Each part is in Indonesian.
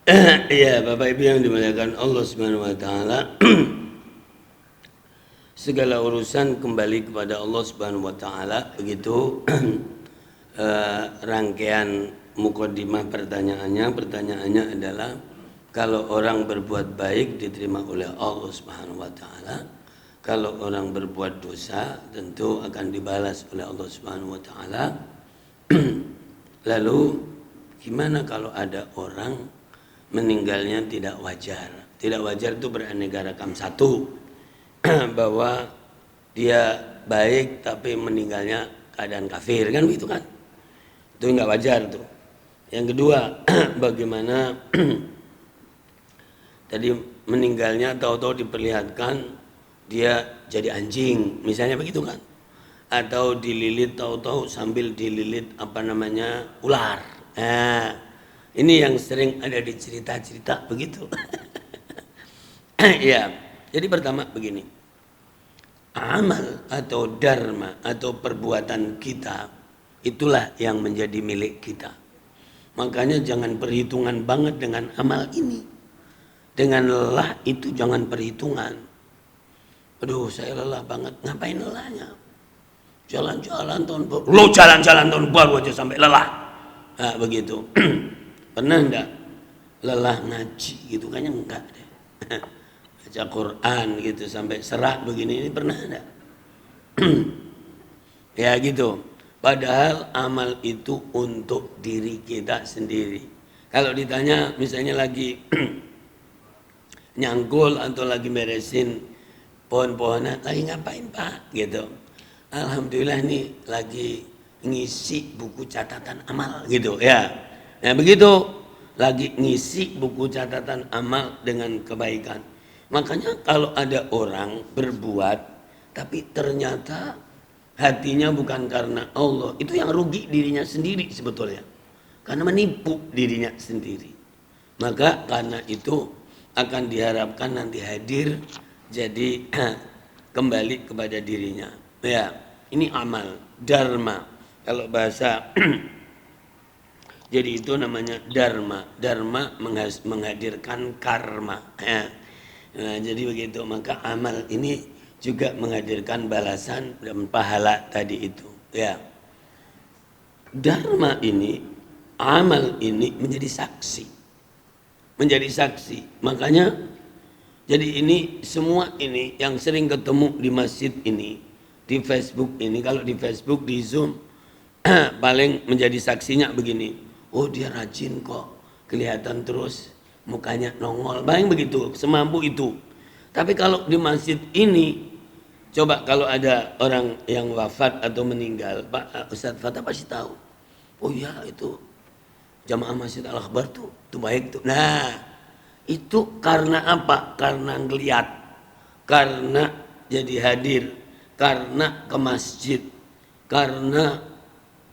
Iya, Bapak Ibu yang dimuliakan Allah Subhanahu wa taala. Segala urusan kembali kepada Allah Subhanahu wa taala. Begitu rangkaian mukadimah pertanyaannya. Pertanyaannya adalah kalau orang berbuat baik diterima oleh Allah Subhanahu wa taala. Kalau orang berbuat dosa tentu akan dibalas oleh Allah Subhanahu wa taala. Lalu gimana kalau ada orang meninggalnya tidak wajar? Tidak wajar itu beraneka ragam. Satu, bahwa dia baik tapi meninggalnya keadaan kafir, kan begitu kan? Itu nggak wajar tuh. Yang kedua, bagaimana tadi meninggalnya tahu-tahu diperlihatkan dia jadi anjing, misalnya begitu kan? Atau dililit tahu-tahu sambil dililit ular. Nah, ini yang sering ada di cerita-cerita begitu. Ya, jadi pertama begini, amal atau dharma atau perbuatan kita itulah yang menjadi milik kita. Makanya jangan perhitungan banget dengan amal ini. Dengan lelah itu jangan perhitungan. Aduh, saya lelah banget, ngapain lelahnya? Jalan-jalan tahun baru, lo jalan-jalan tahun baru aja sampai lelah. Nah, begitu. Pernah enggak lelah ngaji gitu? Kayaknya enggak deh. Baca Quran gitu sampai serak begini, ini pernah enggak? Ya gitu. Padahal amal itu untuk diri kita sendiri. Kalau ditanya misalnya lagi nyangkul atau lagi beresin pohon-pohonan, lagi ngapain Pak? Gitu. Alhamdulillah nih lagi ngisi buku catatan amal gitu ya. Nah begitu, lagi ngisi buku catatan amal dengan kebaikan. Makanya kalau ada orang berbuat tapi ternyata hatinya bukan karena Allah, itu yang rugi dirinya sendiri sebetulnya. Karena menipu dirinya sendiri. Maka karena itu akan diharapkan nanti hadir jadi kembali kepada dirinya. Ya, ini amal, dharma. Kalau bahasa jadi itu namanya dharma. Dharma menghadirkan karma. Ya. Nah, jadi begitu. Maka amal ini juga menghadirkan balasan dan pahala tadi itu. Ya. Dharma ini, amal ini menjadi saksi. Menjadi saksi. Makanya jadi ini semua ini yang sering ketemu di masjid ini, di Facebook ini, kalau di Facebook, di Zoom paling menjadi saksinya begini, oh dia rajin kok, kelihatan terus mukanya nongol, paling begitu, semampu itu. Tapi kalau di masjid ini, coba kalau ada orang yang wafat atau meninggal, Pak Ustadz Fatah pasti tahu, oh ya itu jamaah Masjid Al-Akbar tuh baik tuh. Nah itu karena apa? Karena ngeliat, karena jadi hadir, karena ke masjid, karena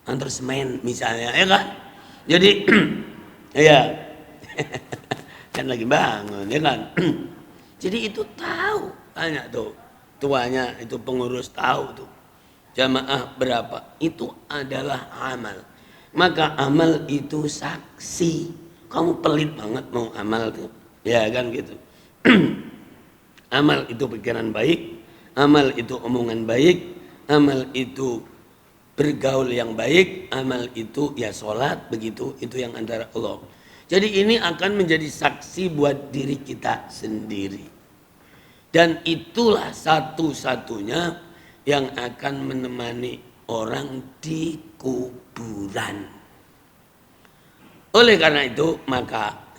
antar semen misalnya, ya kan? Jadi ya kan lagi bangun, ya kan? Jadi itu tahu, tanya tuh tuanya itu pengurus tahu tuh jamaah berapa, itu adalah amal. Maka amal itu saksi. Kamu pelit banget mau amal tuh, ya kan gitu. Amal itu pikiran baik, amal itu omongan baik, amal itu bergaul yang baik, amal itu ya sholat begitu, itu yang antara Allah. Jadi ini akan menjadi saksi buat diri kita sendiri. Dan itulah satu-satunya yang akan menemani orang di kuburan. Oleh karena itu maka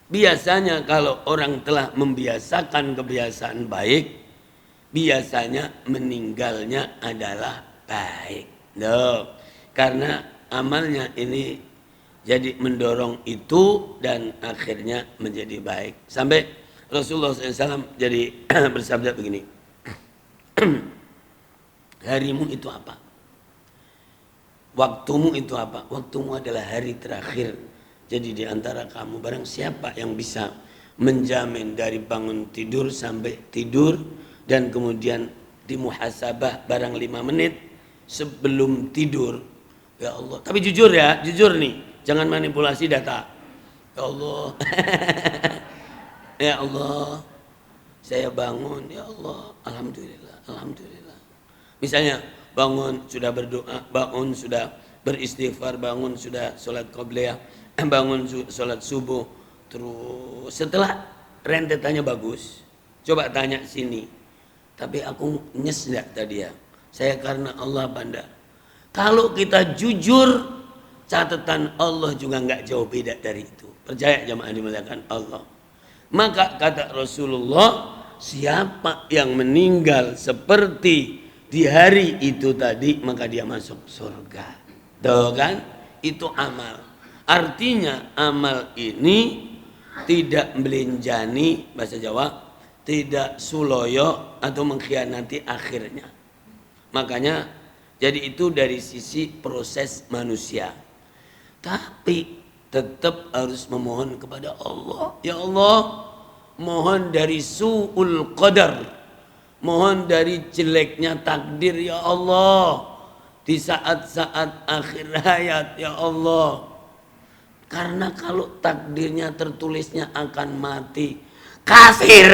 biasanya kalau orang telah membiasakan kebiasaan baik, biasanya meninggalnya adalah baik. Loh, karena amalnya ini jadi mendorong itu dan akhirnya menjadi baik. Sampai Rasulullah SAW jadi bersabda begini, harimu itu apa? Waktumu itu apa? Waktumu adalah hari terakhir. Jadi di antara kamu barang siapa yang bisa menjamin dari bangun tidur sampai tidur dan kemudian dimuhasabah barang 5 menit sebelum tidur. Ya Allah. Tapi jujur ya, jujur nih, jangan manipulasi data. Ya Allah. Ya Allah, saya bangun, ya Allah, alhamdulillah, alhamdulillah. Misalnya bangun sudah berdoa, bangun sudah beristighfar, bangun sudah sholat qobliyah, bangun sholat subuh, terus setelah rentetannya bagus, coba tanya sini. Tapi aku nyes enggak tadi ya? Saya karena Allah banda. Kalau kita jujur, catatan Allah juga enggak jauh beda dari itu. Percaya jamaah dimuliakan Allah. Maka kata Rasulullah, siapa yang meninggal seperti di hari itu tadi, maka dia masuk surga. Tuh kan? Itu amal. Artinya amal ini tidak melenjani, bahasa Jawa, tidak suloyo atau mengkhianati akhirnya. Makanya jadi itu dari sisi proses manusia. Tapi tetap harus memohon kepada Allah. Ya Allah, mohon dari su'ul qadar, mohon dari jeleknya takdir ya Allah, di saat-saat akhir hayat ya Allah. Karena kalau takdirnya tertulisnya akan mati kafir,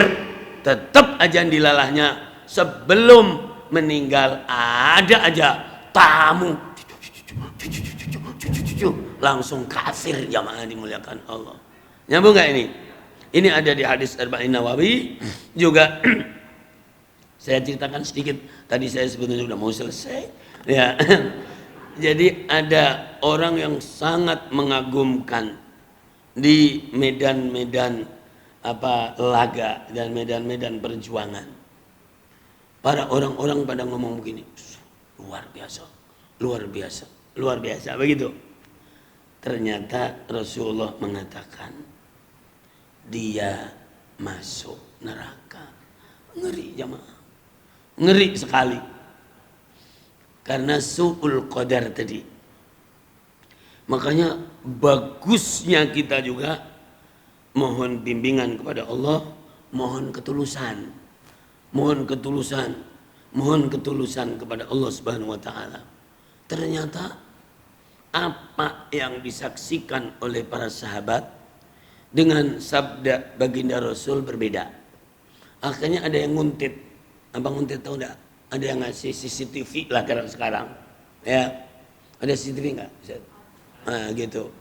tetap aja dilalahnya sebelum meninggal ada aja tamu langsung kafir, jamaah dimuliakan Allah. Nyambung nggak ini? Ini ada di hadis Arba'in Nawawi juga. Saya ceritakan sedikit. Tadi saya sebetulnya sudah mau selesai. Ya. Jadi ada orang yang sangat mengagumkan di medan-medan laga dan medan-medan perjuangan. Para orang-orang pada ngomong begini, luar biasa, luar biasa, luar biasa, begitu. Ternyata Rasulullah mengatakan dia masuk neraka. Ngeri jamaah, ngeri sekali. Karena su'ul qadar tadi. Makanya bagusnya kita juga mohon bimbingan kepada Allah, mohon ketulusan. Mohon ketulusan, mohon ketulusan kepada Allah Subhanahu wa taala. Ternyata apa yang disaksikan oleh para sahabat dengan sabda baginda Rasul berbeda. Akhirnya ada yang nguntit. Abang nguntit tahu enggak? Ada yang ngasih CCTV lah sekarang. Ya. Ada CCTV enggak? Nah, gitu.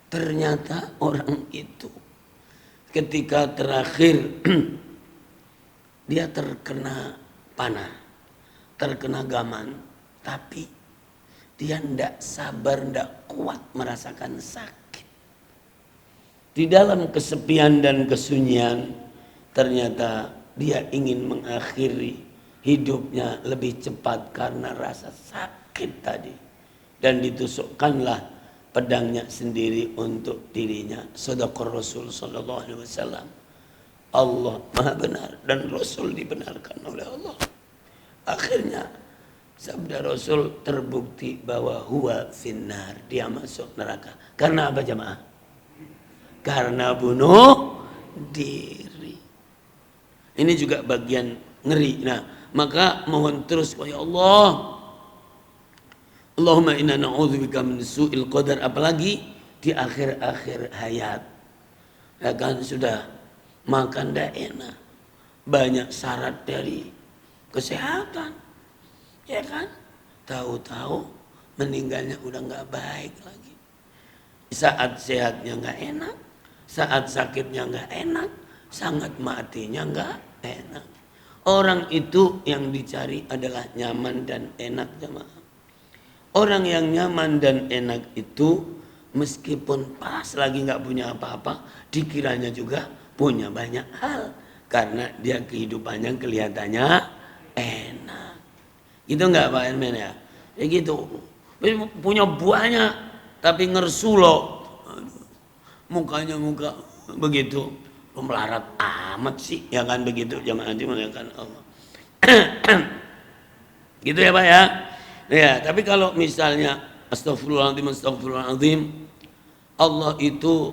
Ternyata orang itu ketika terakhir dia terkena panah, terkena gaman, tapi dia tidak sabar, tidak kuat merasakan sakit. Di dalam kesepian dan kesunyian, ternyata dia ingin mengakhiri hidupnya lebih cepat karena rasa sakit tadi. Dan ditusukkanlah pedangnya sendiri untuk dirinya. Shadaqar Rasul sallallahu alaihi wasallam. Allah Maha benar dan Rasul dibenarkan oleh Allah. Akhirnya sabda Rasul terbukti bahwa huwa finnar, dia masuk neraka. Karena apa jamaah? Karena bunuh diri. Ini juga bagian ngeri. Nah, maka mohon terus ya Allah. Allahumma inna na'udzubika min su'il qadar, apalagi di akhir-akhir hayat. Ya kan sudah makan tidak enak, banyak syarat dari kesehatan. Ya kan? Tahu-tahu meninggalnya udah nggak baik lagi. Saat sehatnya nggak enak, saat sakitnya nggak enak, sangat matinya nggak enak. Orang itu yang dicari adalah nyaman dan enak jemaah. Orang yang nyaman dan enak itu meskipun pas lagi nggak punya apa-apa, dikiranya juga punya banyak hal karena dia kehidupannya kelihatannya enak. Gitu enggak Pak Ermen ya? Ya gitu. Punya banyak tapi ngersulo. Mukanya muka begitu melarat amat sih, ya kan begitu jamaah dimuliakan Allah. Gitu ya Pak ya. Ya, tapi kalau misalnya astagfirullahaladzim, astagfirullahaladzim, Allah itu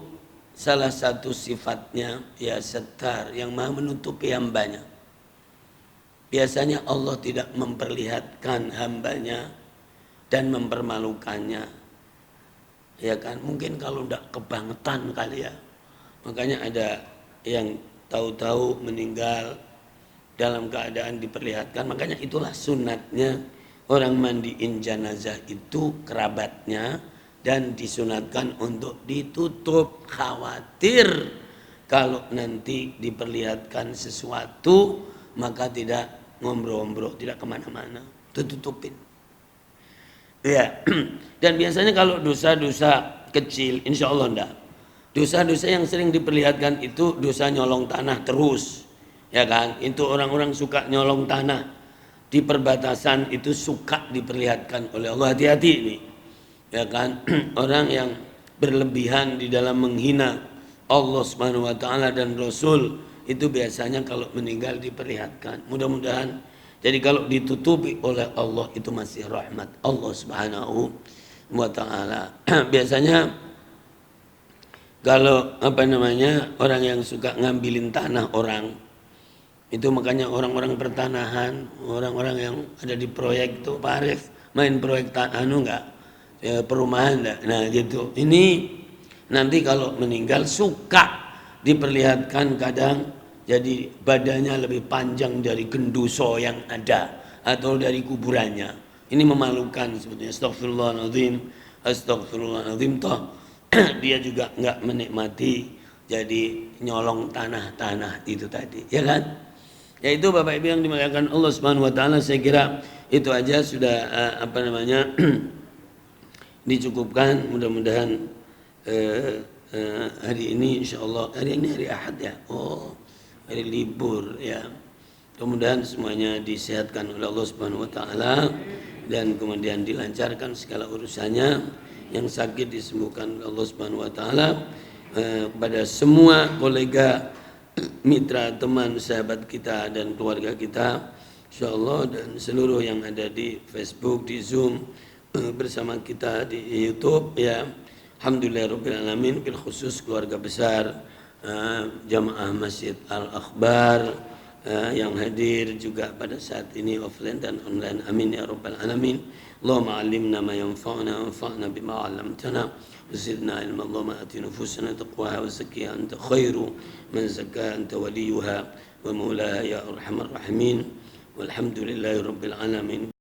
salah satu sifatnya ya setar, yang maha menutupi hambanya. Biasanya Allah tidak memperlihatkan hambanya dan mempermalukannya. Ya kan, mungkin kalau udah kebangetan kali ya. Makanya ada yang tahu-tahu meninggal dalam keadaan diperlihatkan. Makanya itulah sunatnya orang mandiin jenazah itu kerabatnya, dan disunatkan untuk ditutup. Khawatir kalau nanti diperlihatkan sesuatu maka tidak ngombro-ngombro, tidak kemana-mana, tutupin. Ya, dan biasanya kalau dosa-dosa kecil, insya Allah enggak. Dosa-dosa yang sering diperlihatkan itu dosa nyolong tanah terus, ya kan? Itu orang-orang suka nyolong tanah di perbatasan, itu suka diperlihatkan oleh Allah. Hati-hati ini, ya kan? Orang yang berlebihan di dalam menghina Allah Subhanahu Wa Taala dan Rasul itu biasanya kalau meninggal diperlihatkan. Mudah-mudahan. Jadi kalau ditutupi oleh Allah itu masih rahmat Allah Subhanahu wa taala. Biasanya kalau orang yang suka ngambilin tanah orang, itu makanya orang-orang pertanahan, orang-orang yang ada di proyek itu, Pak Arif main proyek enggak? Ya, perumahan enggak? Nah, gitu. Ini nanti kalau meninggal suka diperlihatkan kadang, jadi badannya lebih panjang dari genduso yang ada atau dari kuburannya. Ini memalukan sebetulnya. Astagfirullahaladzim, astagfirullahaladzim. Toh dia juga nggak menikmati jadi nyolong tanah-tanah itu tadi, ya kan? Ya itu Bapak Ibu yang dimuliakan Allah Subhanahu Wa Taala. Saya kira itu aja sudah dicukupkan. Mudah-mudahan hari ini insya Allah, hari ini hari Ahad ya. Hari libur ya. Mudah-mudahan semuanya disehatkan oleh Allah Subhanahu wa taala dan kemudian dilancarkan segala urusannya, yang sakit disembuhkan oleh Allah Subhanahu wa taala. Kepada semua kolega, mitra, teman, sahabat kita dan keluarga kita, insyaallah, dan seluruh yang ada di Facebook, di Zoom bersama kita di YouTube ya. Alhamdulillahirabbil alamin, bil khusus keluarga besar Jamaah Masjid Al-Akbar yang hadir juga pada saat ini offline dan online. Amin ya rabbal alamin. Allahumma 'allimna ma yanfa'una wanfa'na bima 'allamtana wazidna ilma. Allahumma ati nufusana taqwaha wa zakkiha anta khairu man zakkaha anta waliyuha wa maulaha ya arhamar rahimin. Walhamdulillahi rabbil alamin.